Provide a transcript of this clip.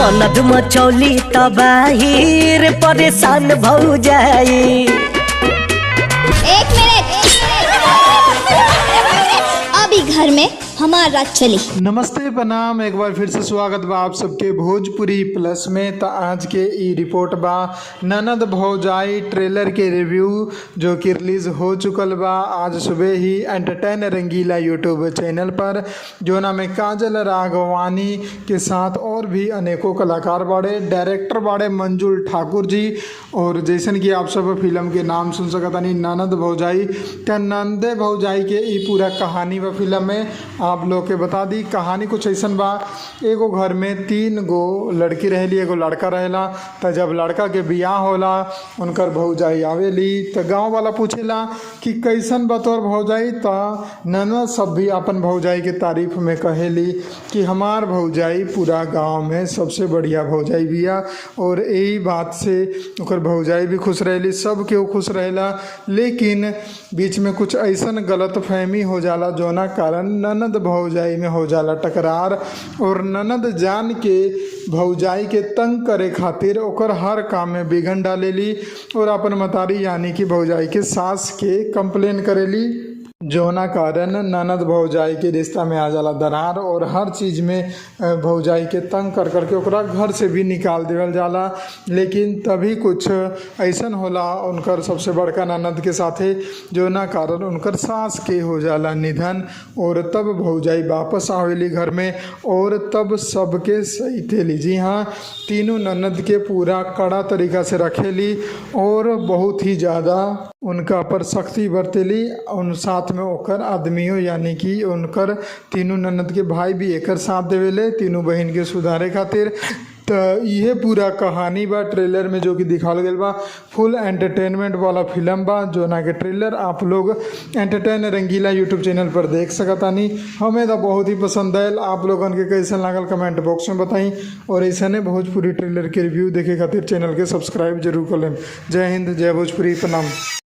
ननद मचौली तबाही रे परेशान भौ जाई। एक मिनट अभी घर में हमारा चली। नमस्ते प्रणाम, एक बार फिर से स्वागत बा आप सबके भोजपुरी प्लस में। तो आज के ई रिपोर्ट बा ननद भौजाई ट्रेलर के रिव्यू जो कि रिलीज हो चुकल बा आज सुबह ही एंटरटेन रंगीला यूट्यूब चैनल पर, जो नाम है काजल राघवानी के साथ और भी अनेकों कलाकार बाड़े। डायरेक्टर बाड़े मंजुल ठाकुर जी। और जैसन कि आप सब फिल्म के नाम सुन सकतानी ननद भौजाई, क्या नंदे भौजाई के ई पूरा कहानी बा फिल्म में। आप लोग के बता दी कहानी कुछ ऐसन बा। एगो घर में 3 गो लड़की रहेली, एगो लड़का रहेला। तो जब लड़का के बियाह होला उनकर भौजाई आवेली तो गांव वाला पूछेला कि कैसन बा तोर भौजाई। तो ननद सब भी अपन भौजाई के तारीफ में कहेली कि हमार भौजाई पूरा गांव में सबसे बढ़िया भौजाई बिया। और यही बात से ओकर भौजाई भी खुश रहेली, सब केहू खुश रहेला। लेकिन बीच में कुछ ऐसन गलत फहमी हो जाला जोना कारण ननद भौजाई में हो जाला टकरार। और ननद जान के भौजाई के तंग करे खातिर ओकर हर काम में बिघन डालेली और अपन मतारी यानी कि भौजाई के सास के कंप्लेन करेली, जोना कारण ननद भौजाई के रिश्ता में आ जाला दरार। और हर चीज़ में भौजाई के तंग कर करके ओकरा घर से भी निकाल देवल जाला। लेकिन तभी कुछ ऐसन होला उनकर सबसे बड़का ननद के साथे, जोना कारण उनकर सास के हो जाला निधन। और तब भौजाई वापस आवेली घर में और तब सबके सही थेली। जी हाँ, तीनों ननद के पूरा कड़ा तरीका से रखेली और बहुत ही ज़्यादा उनका पर सख्ती बरतेली। उन साथ में ओकर आदमियों यानी कि उनकर तीनों ननद के भाई भी एकर साथ देवेले तीनों बहन के सुधारे खातिर। तो ये पूरा कहानी बा ट्रेलर में जो कि दिखाल गया बा। फुल एंटरटेनमेंट वाला फिल्म बा, जो ना के ट्रेलर आप लोग एंटरटेन रंगीला यूट्यूब चैनल पर देख सकतानी। हमें तो बहुत ही पसंद आयल। आप लोगन के कैसा लागल कमेंट बॉक्स में बताई। और ऐसा ने भोजपुरी ट्रेलर के रिव्यू देखे खातिर चैनल के सब्सक्राइब जरूर कर लें। जय हिंद, जय भोजपुरी, प्रणाम।